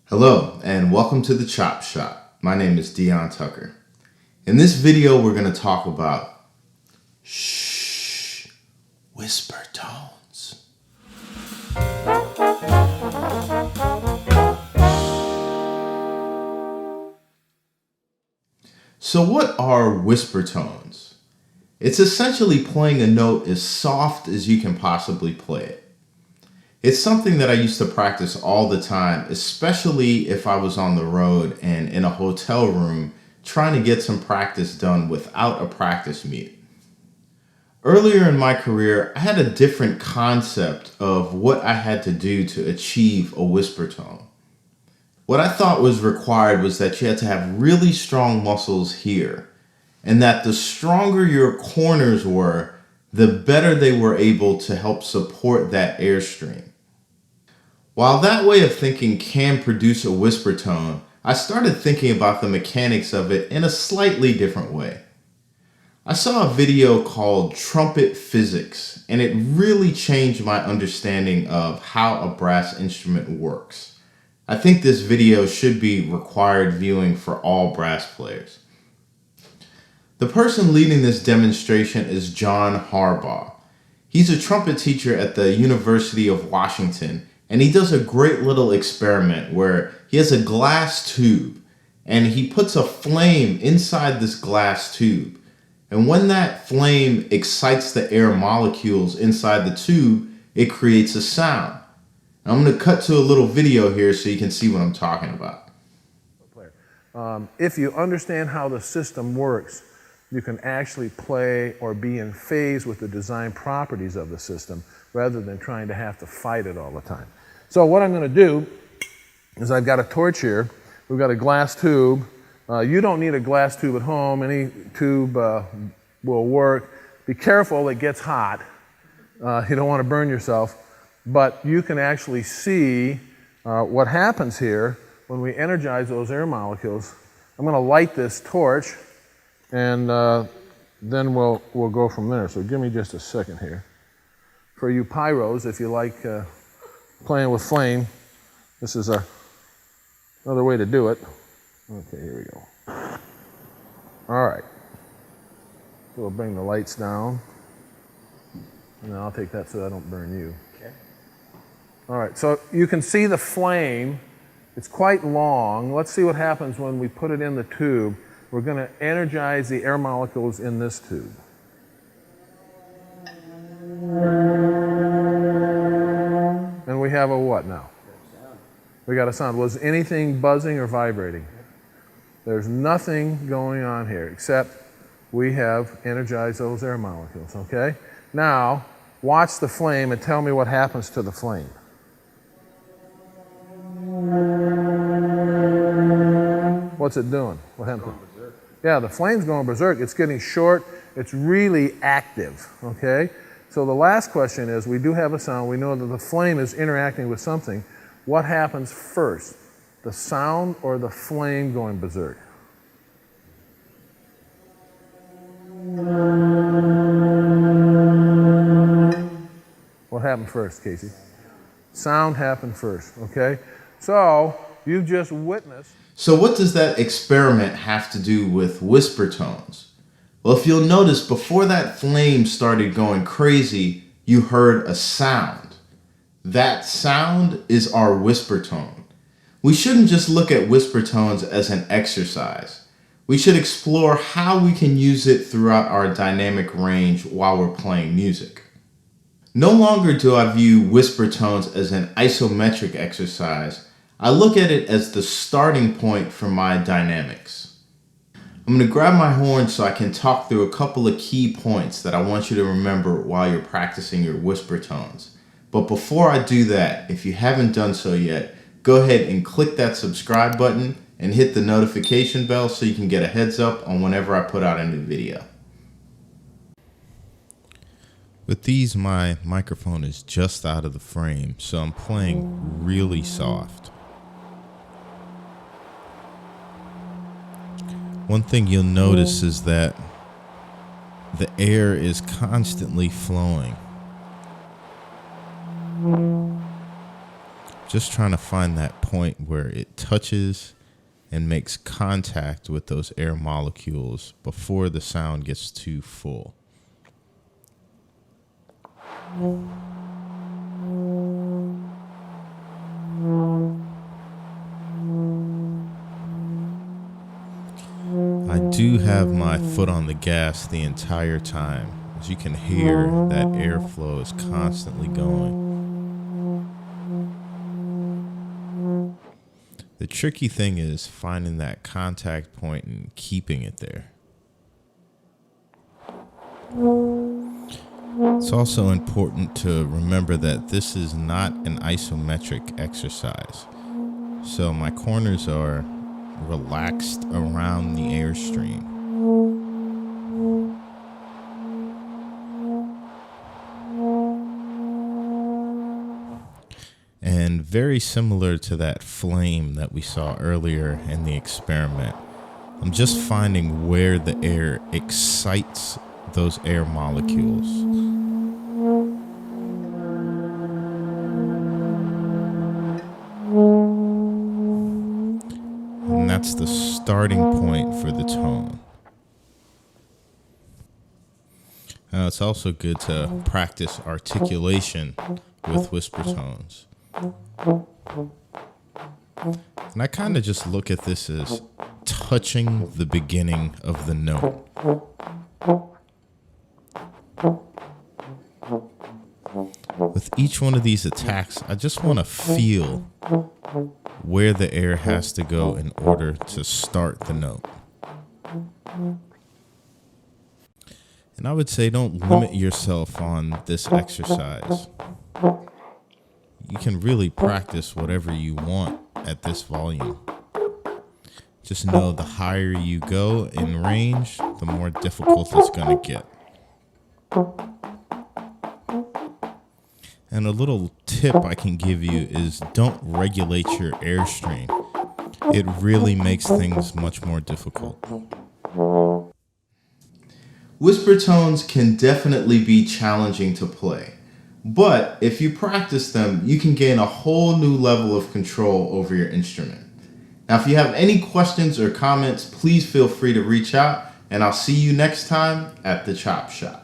Hello and welcome to the Chop Shop. My name is Dion Tucker. In this video we're going to talk about whisper tones. So what are whisper tones? It's essentially playing a note as soft as you can possibly play it. It's something that I used to practice all the time, especially if I was on the road and in a hotel room trying to get some practice done without a practice mute. Earlier in my career, I had a different concept of what I had to do to achieve a whisper tone. What I thought was required was that you had to have really strong muscles here, and that the stronger your corners were, the better they were able to help support that airstream. While that way of thinking can produce a whisper tone, I started thinking about the mechanics of it in a slightly different way. I saw a video called Trumpet Physics, and it really changed my understanding of how a brass instrument works. I think this video should be required viewing for all brass players. The person leading this demonstration is John Harbaugh. He's a trumpet teacher at the University of Washington, and he does a great little experiment where he has a glass tube and he puts a flame inside this glass tube. And when that flame excites the air molecules inside the tube, it creates a sound. I'm going to cut to a little video here so you can see what I'm talking about. If you understand how the system works, you can actually play or be in phase with the design properties of the system rather than trying to have to fight it all the time. So what I'm going to do is I've got a torch here. We've got a glass tube. You don't need a glass tube at home. Any tube will work. Be careful, it gets hot. You don't want to burn yourself. But you can actually see what happens here when we energize those air molecules. I'm going to light this torch, and then we'll go from there. So give me just a second here. For you pyros, if you like playing with flame, this is another way to do it. Okay, here we go. All right. So we'll bring the lights down. And then I'll take that so I don't burn you. Okay. All right, so you can see the flame. It's quite long. Let's see what happens when we put it in the tube. We're going to energize the air molecules in this tube. And we have a what now? We got a sound. Was anything buzzing or vibrating? There's nothing going on here except we have energized those air molecules, okay? Now, watch the flame and tell me what happens to the flame. What's it doing? What happened? Yeah, the flame's going berserk. It's getting short. It's really active, okay? So the last question is, we do have a sound. We know that the flame is interacting with something. What happens first? The sound or the flame going berserk? What happened first, Casey? Sound happened first, okay? So you've just witnessed. So what does that experiment have to do with whisper tones? Well, if you'll notice, before that flame started going crazy, you heard a sound. That sound is our whisper tone. We shouldn't just look at whisper tones as an exercise. We should explore how we can use it throughout our dynamic range while we're playing music. No longer do I view whisper tones as an isometric exercise. I look at it as the starting point for my dynamics. I'm going to grab my horn so I can talk through a couple of key points that I want you to remember while you're practicing your whisper tones. But before I do that, if you haven't done so yet, go ahead and click that subscribe button and hit the notification bell so you can get a heads up on whenever I put out a new video. With these, my microphone is just out of the frame, so I'm playing really soft. One thing you'll notice is that the air is constantly flowing. Just trying to find that point where it touches and makes contact with those air molecules before the sound gets too full. I do have my foot on the gas the entire time. As you can hear, that airflow is constantly going. The tricky thing is finding that contact point and keeping it there. It's also important to remember that this is not an isometric exercise. So my corners are relaxed around the airstream. And very similar to that flame that we saw earlier in the experiment, I'm just finding where the air excites those air molecules. And that's the starting point for the tone. Now, it's also good to practice articulation with whisper tones. And I kind of just look at this as touching the beginning of the note. With each one of these attacks, I just want to feel where the air has to go in order to start the note. And I would say don't limit yourself on this exercise. You can really practice whatever you want at this volume. Just know the higher you go in range, the more difficult it's going to get. And a little tip I can give you is don't regulate your airstream. It really makes things much more difficult. Whisper tones can definitely be challenging to play. But if you practice them, you can gain a whole new level of control over your instrument. Now, if you have any questions or comments, please feel free to reach out, and I'll see you next time at the Chop Shop.